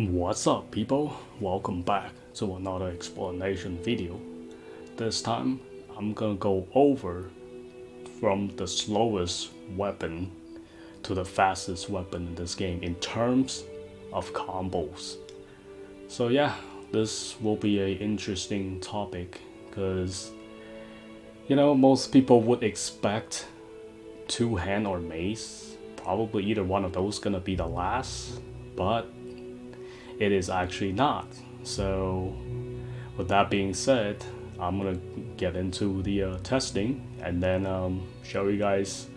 What's up, people? Welcome back to another explanation video. This time I'm gonna go over from the slowest weapon to the fastest weapon in this game in terms of combos. So yeah, this will be an interesting topic because most people would expect two-hand or mace. Probably either one of those gonna be the last, but it is actually not. So with that being said, I'm gonna get into the testing and then show you guys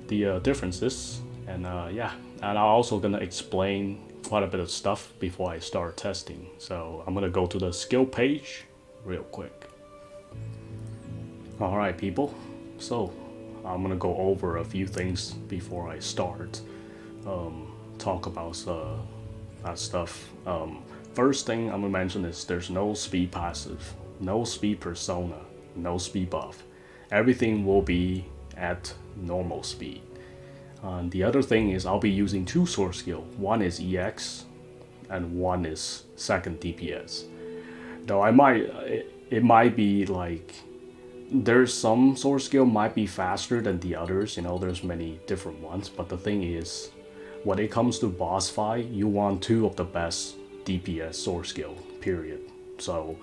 the differences, and yeah, and I'm also gonna explain quite a bit of stuff before I start testing. So I'm gonna go to the skill page real quick. Alright people, so I'm gonna go over a few things before I start talk about that stuff. First thing I'm gonna mention is there's no speed passive, no speed persona, no speed buff. Everything will be at normal speed. The other thing is I'll be using two sword skill. One is EX and one is second DPS. Though it might be like there's some sword skill might be faster than the others. There's many different ones, but the thing is, when it comes to boss fight, you want two of the best DPS sword skill, period. So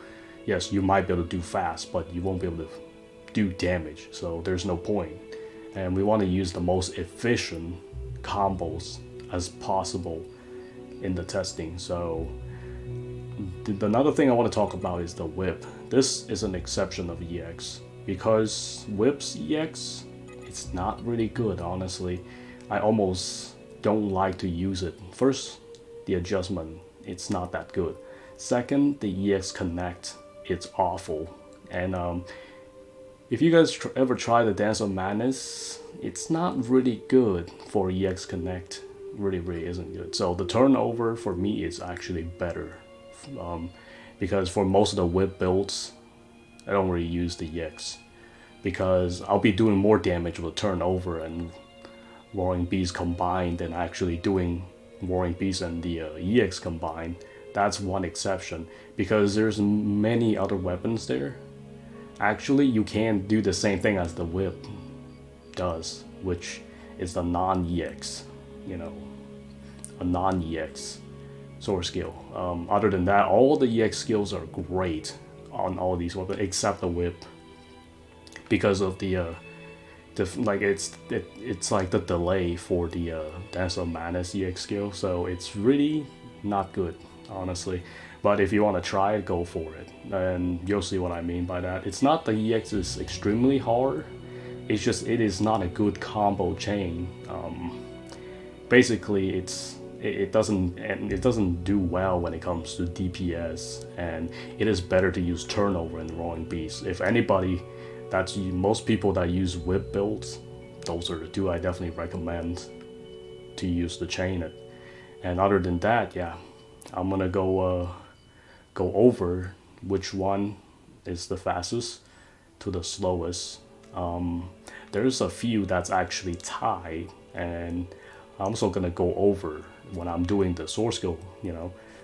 yes, you might be able to do fast, but you won't be able to do damage, so there's no point. And we want to use the most efficient combos as possible in the testing. So another thing I want to talk about is the whip. This is an exception of EX, because whip's EX, it's not really good, honestly. I almost don't like to use it. First, the adjustment, it's not that good. Second, the EX Connect, it's awful. And if you guys ever try the Dance of Madness, it's not really good for EX Connect. Really isn't good. So the turnover for me is actually better. Because for most of the whip builds, I don't really use the EX, because I'll be doing more damage with turnover and Roaring Beast combined than actually doing Roaring Beast and the EX combined. That's one exception, because there's many other weapons there. Actually, you can do the same thing as the whip does, which is the non-EX, a non-EX sword skill. Other than that, all the EX skills are great on all these weapons except the whip, because of it's like the delay for the Dance of Madness EX skill, so it's really not good, honestly. But if you want to try it, go for it, and you'll see what I mean by that. It's not the EX is extremely hard, it's just it is not a good combo chain. Basically, it doesn't do well when it comes to DPS, and it is better to use turnover and Roaring Beast. If anybody, most people that use whip builds, those are the two I definitely recommend to use to chain it. And other than that, yeah, I'm gonna go over which one is the fastest to the slowest. There's a few that's actually tied, and I'm also gonna go over when I'm doing the sword skill.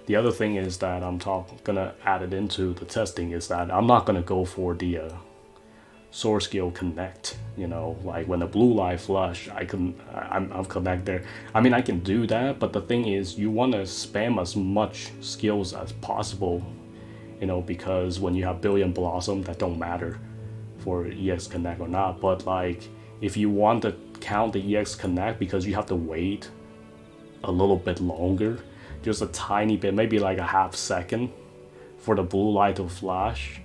The other thing is that I'm gonna add it into the testing is that I'm not gonna go for the sword skill connect. Like when the blue light flush, I'm connect there. I mean, I can do that, but the thing is, you want to spam as much skills as possible, because when you have Billion Blossom, that don't matter for EX Connect or not. But like, if you want to count the EX Connect, because you have to wait a little bit longer, just a tiny bit, maybe like a half second for the blue light to flash.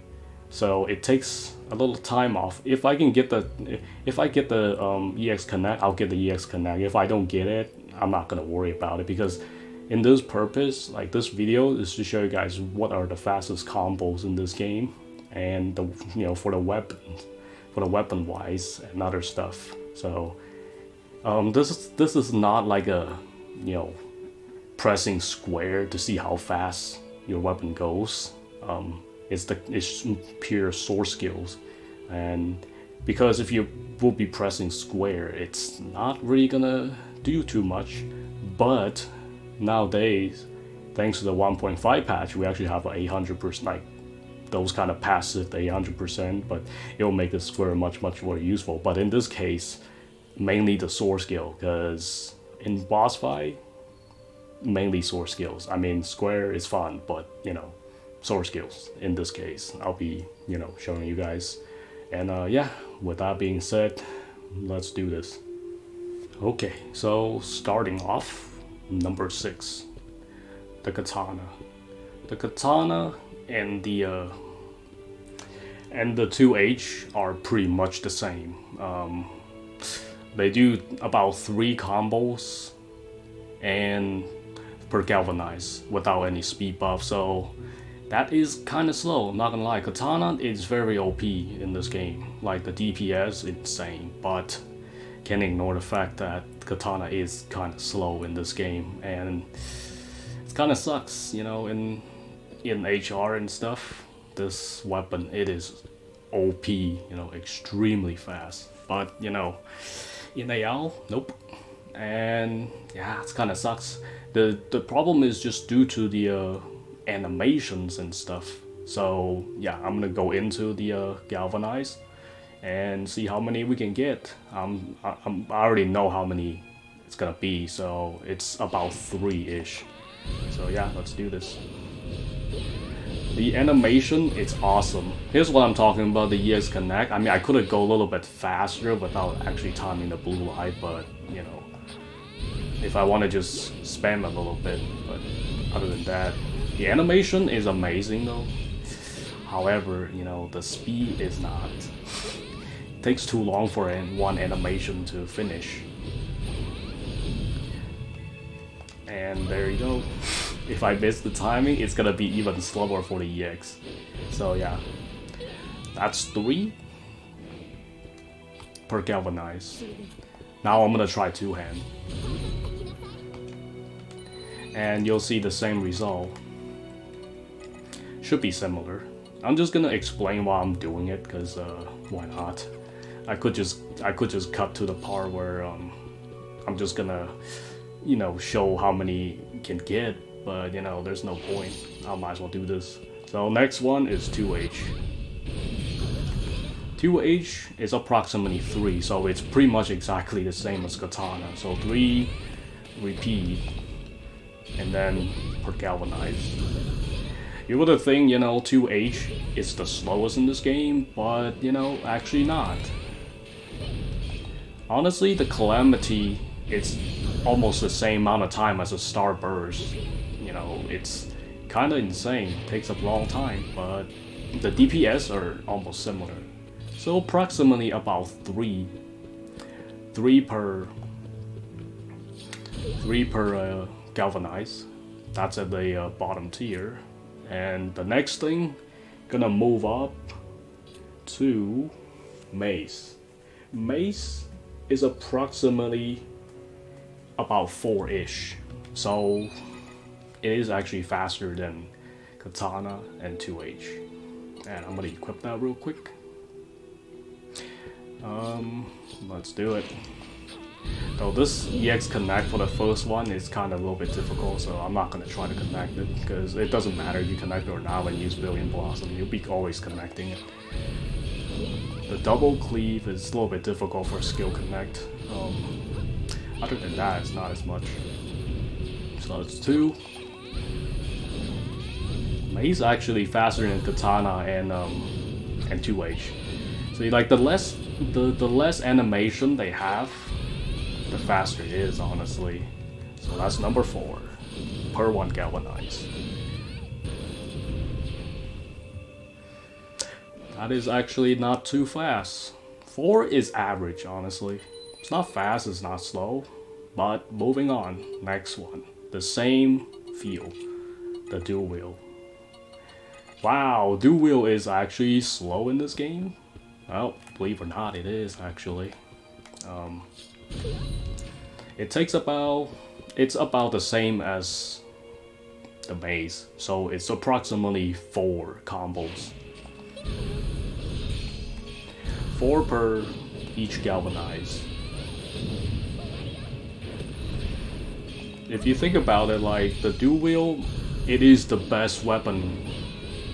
So it takes a little time off. If I get the EX Connect, I'll get the EX Connect. If I don't get it, I'm not gonna worry about it, because in this purpose, like this video is to show you guys what are the fastest combos in this game, and for the weapon wise and other stuff. So this is not like a pressing square to see how fast your weapon goes. It's pure sword skills, and because if you will be pressing square, it's not really gonna do too much. But nowadays, thanks to the 1.5 patch, we actually have an 800%, like those kind of passive 800%, but it will make the square much more useful. But in this case, mainly the sword skill, because in boss fight, mainly sword skills. I mean, square is fun, but you know, sword skills in this case, I'll be, you know, showing you guys. And yeah, with that being said, let's do this. Okay, so starting off, number 6, the Katana. The Katana and the 2H are pretty much the same. They do about 3 combos and per galvanize without any speed buff, so that is kind of slow, not gonna lie. Katana is very OP in this game, like the DPS insane, but can't ignore the fact that Katana is kind of slow in this game, and it kind of sucks, you know, in HR and stuff. This weapon, it is OP, you know, extremely fast, but you know, in AL, nope. And yeah, it kind of sucks. The problem is just due to the animations and stuff. So yeah, I'm gonna go into the galvanize and see how many we can get. I already know how many it's gonna be, so it's about 3-ish. So yeah, let's do this. The animation, it's awesome. Here's what I'm talking about, the EX Connect. I mean, I could have go a little bit faster without actually timing the blue light, but you know, if I want to just spam a little bit. But other than that, the animation is amazing though. However, you know, the speed is not. It takes too long for one animation to finish. And there you go. If I miss the timing, it's gonna be even slower for the EX. So yeah, that's 3 per galvanize. Now I'm gonna try 2-hand. And you'll see the same result. Should be similar. I'm just gonna explain why I'm doing it, because why not? I could just cut to the part where I'm just gonna, you know, show how many can get, but you know, there's no point. I might as well do this. So next one is 2H. 2H is approximately 3, so it's pretty much exactly the same as Katana. So 3 repeat, and then per galvanize. You would think, you know, 2H is the slowest in this game, but you know, actually not. Honestly, the Calamity, it's almost the same amount of time as a Star Burst. You know, it's kind of insane. It takes a long time, but the DPS are almost similar. So approximately about 3 per galvanize. That's at the bottom tier. And the next thing, gonna move up to Mace. Mace is approximately about 4-ish. So it is actually faster than Katana and 2H. And I'm gonna equip that real quick. Let's do it. Though this EX Connect for the first one is kind of a little bit difficult, so I'm not gonna try to connect it, because it doesn't matter if you connect it or not when you use Billion Blossom, you'll be always connecting it. The double cleave is a little bit difficult for skill connect. Other than that, it's not as much. So it's 2. Mace actually faster than Katana and 2H. So like the less animation they have, the faster it is, honestly. So that's number 4 per 1 galvanize. That is actually not too fast. 4 is average, honestly. It's not fast, it's not slow. But moving on, next one. The same feel, the dual wheel. Wow, dual wheel is actually slow in this game. Well, believe it or not, it is actually. It takes it's about the same as the Mace, so it's approximately 4 combos. 4 per each galvanize. If you think about it, like the dual wheel it is the best weapon,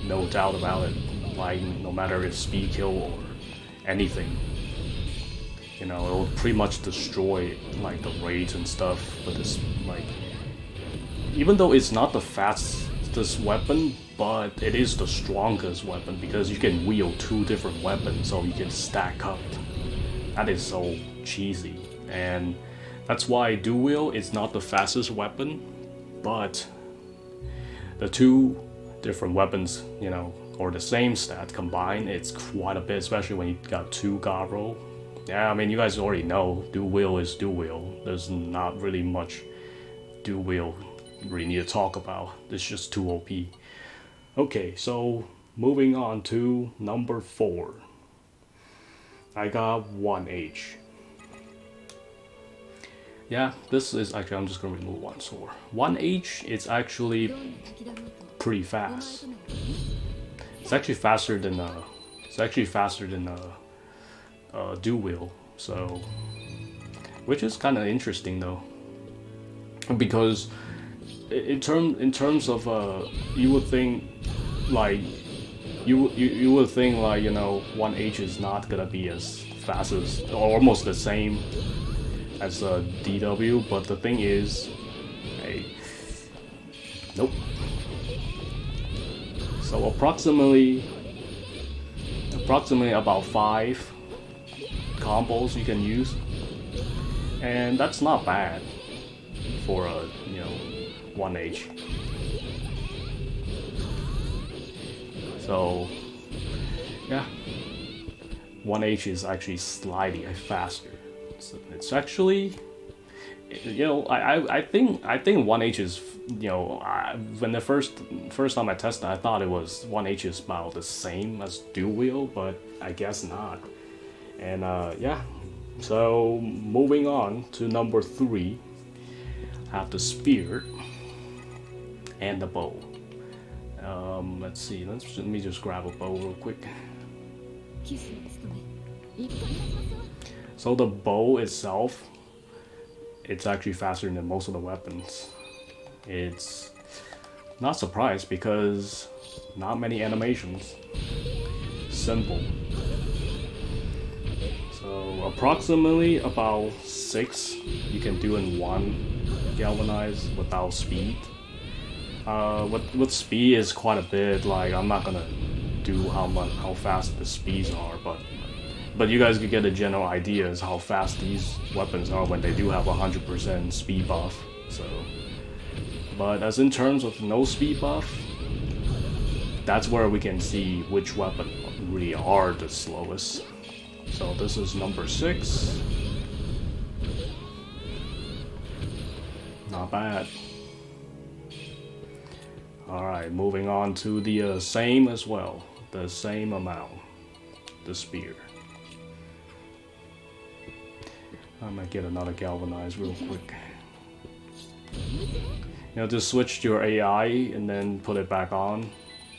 no doubt about it. Like, no matter if speed kill or anything, you know, it will pretty much destroy like the raids and stuff. But it's like, even though it's not the fastest weapon, but it is the strongest weapon because you can wield 2 different weapons, so you can stack up. That is so cheesy, and that's why dual wield is not the fastest weapon, but the 2 different weapons, you know, or the same stat combined, it's quite a bit, especially when you got 2 god roll. Yeah, I mean, you guys already know dual wield is dual wield. There's not really much dual wield really need to talk about. It's just too OP. Okay, so moving on to number 4. I got 1H. Yeah, this is actually, I'm just gonna remove 1 sword. 1H is actually pretty fast. It's actually faster than dual wield. So, which is kind of interesting though, because in terms of you would think like you would think like, you know, 1H is not gonna be as fast as, or almost the same as DW, but the thing is, hey, nope. So approximately about 5 combos you can use, and that's not bad for a, you know, 1H. So yeah, 1H is actually slightly faster. So it's actually, you know, I think 1H is, you know, when the first time I tested, I thought it was 1H is about the same as dual wield, but I guess not. And yeah, so moving on to number 3, I have the spear and the bow. Let's see, let me just grab a bow real quick. So the bow itself, it's actually faster than most of the weapons. It's not surprised because not many animations. Simple. So approximately about 6 you can do in 1 galvanize without speed. With speed is quite a bit. Like, I'm not gonna do how fast the speeds are, but you guys could get a general idea as how fast these weapons are when they do have 100% speed buff. So, but as in terms of no speed buff, that's where we can see which weapon really are the slowest. So this is number 6. Not bad. Alright, moving on to the same as well. The same amount. The spear. I might get another galvanize real quick. You know, just switch your AI and then put it back on.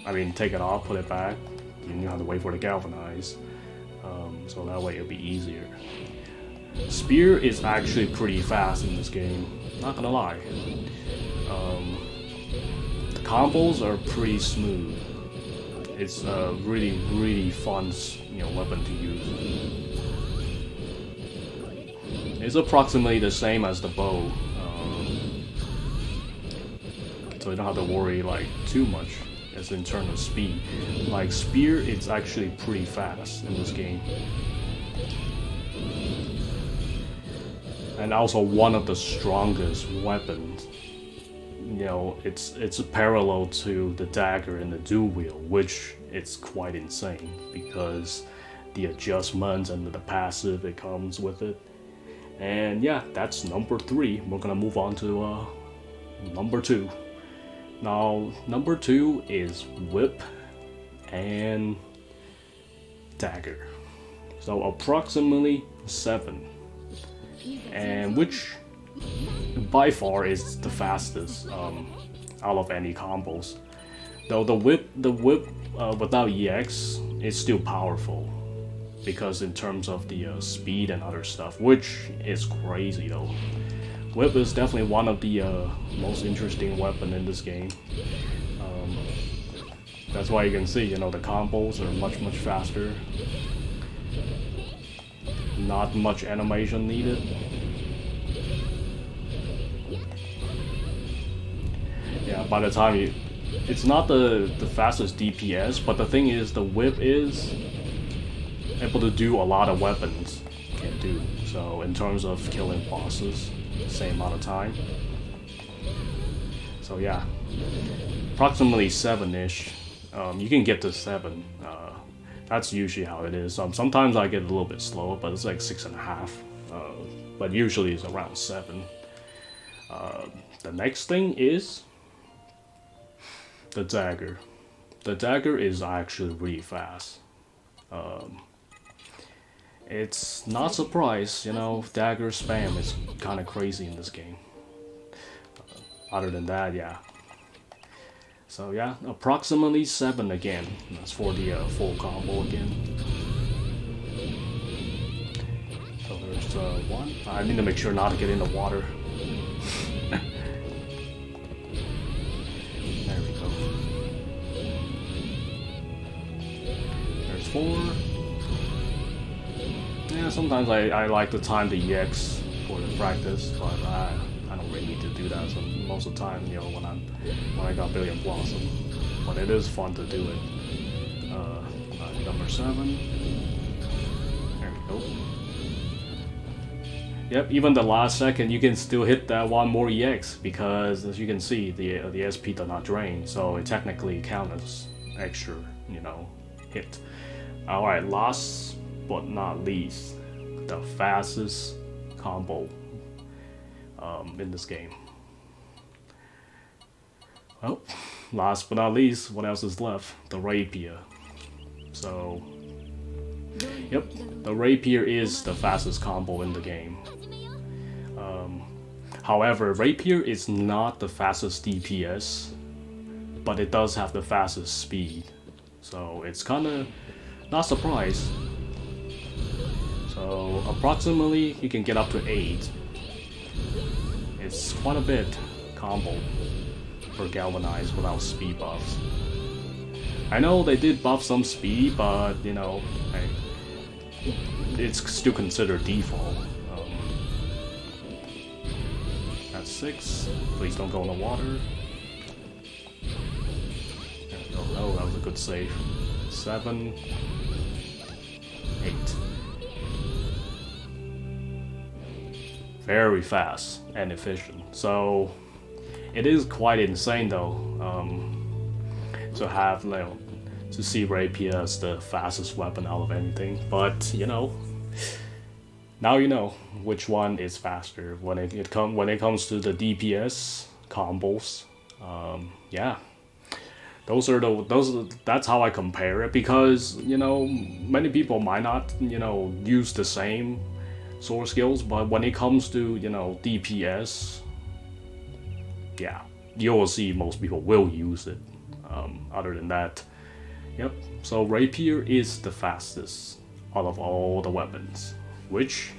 I mean, take it off, put it back. You don't have to wait for the galvanize. So that way it'll be easier. Spear is actually pretty fast in this game. Not gonna lie. The combos are pretty smooth. It's a really fun, you know, weapon to use. It's approximately the same as the bow, so you don't have to worry like too much as in terms of speed. Like spear, it's actually pretty fast in this game, and also one of the strongest weapons. You know, it's a parallel to the dagger and the dual wield, which it's quite insane because the adjustments and the passive it comes with it. And yeah, that's number 3. We're gonna move on to number 2. Now, number 2 is whip and dagger. So approximately 7, and which by far is the fastest out of any combos. Though the whip without EX is still powerful, because in terms of the speed and other stuff, which is crazy though. Whip is definitely one of the most interesting weapon in this game. That's why you can see, you know, the combos are much faster. Not much animation needed. Yeah, by the time you... It's not the fastest DPS, but the thing is, the whip is able to do a lot of weapons can do. So in terms of killing bosses, same amount of time. So yeah, approximately 7-ish. You can get to 7. That's usually how it is. Sometimes I get a little bit slower, but it's like 6.5. But usually it's around 7. The next thing is the Dagger. The Dagger is actually really fast. It's not surprised, you know, Dagger spam is kind of crazy in this game. Other than that, yeah. So yeah, approximately 7 again. That's for the full combo again. So there's 1. I need to make sure not to get in the water. There we go. There's 4. Yeah, sometimes I like to time the EX for the practice, but I don't really need to do that. So most of the time, you know, when I got Billion Blossom, but it is fun to do it. Number 7. There we go. Yep, even the last second, you can still hit that 1 more EX because, as you can see, the SP does not drain, so it technically counts as extra, you know, hit. All right, last but not least, the fastest combo in this game. Well, last but not least, what else is left? The Rapier. So, yep, the Rapier is the fastest combo in the game. However, Rapier is not the fastest DPS, but it does have the fastest speed. So it's kind of not surprised. So approximately you can get up to 8. It's quite a bit combo for Galvanize without speed buffs. I know they did buff some speed, but you know, it's still considered default. That's 6. Please don't go in the water. Oh, that was a good save. 7, 8. Very fast and efficient. So it is quite insane though, to have, you know, to see Rapier as the fastest weapon out of anything. But you know, now you know which one is faster when it comes to the DPS combos. Yeah, that's how I compare it, because you know, many people might not, you know, use the same sword skills, but when it comes to, you know, DPS, yeah, you will see most people will use it. Other than that, yep. So Rapier is the fastest out of all the weapons, which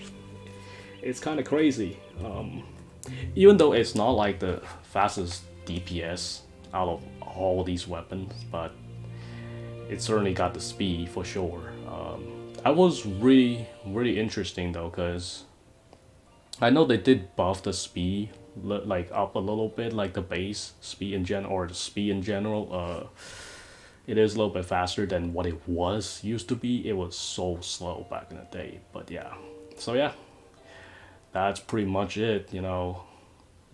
is kind of crazy. Even though it's not like the fastest DPS out of all these weapons, but it certainly got the speed for sure. That was really interesting though, because I know they did buff the speed like up a little bit, like the base speed in general, or the speed in general. It is a little bit faster than what it used to be. It was so slow back in the day, but yeah. So yeah, that's pretty much it, you know.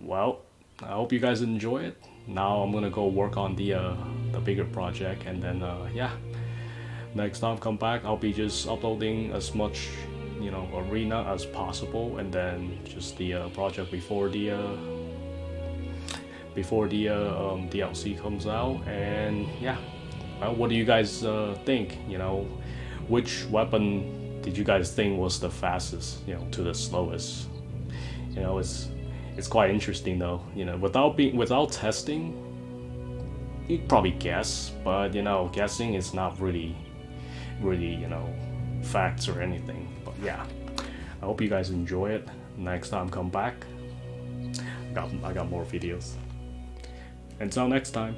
Well, I hope you guys enjoy it. Now I'm gonna go work on the bigger project, and then yeah, next time come back, I'll be just uploading as much, you know, arena as possible, and then just the project before the DLC comes out. And yeah, well, what do you guys think? You know, which weapon did you guys think was the fastest, you know, to the slowest? You know, it's quite interesting though. You know, without testing, you'd probably guess, but you know, guessing is not really, you know, facts or anything. But yeah, I hope you guys enjoy it. Next time come back, I got more videos. Until next time.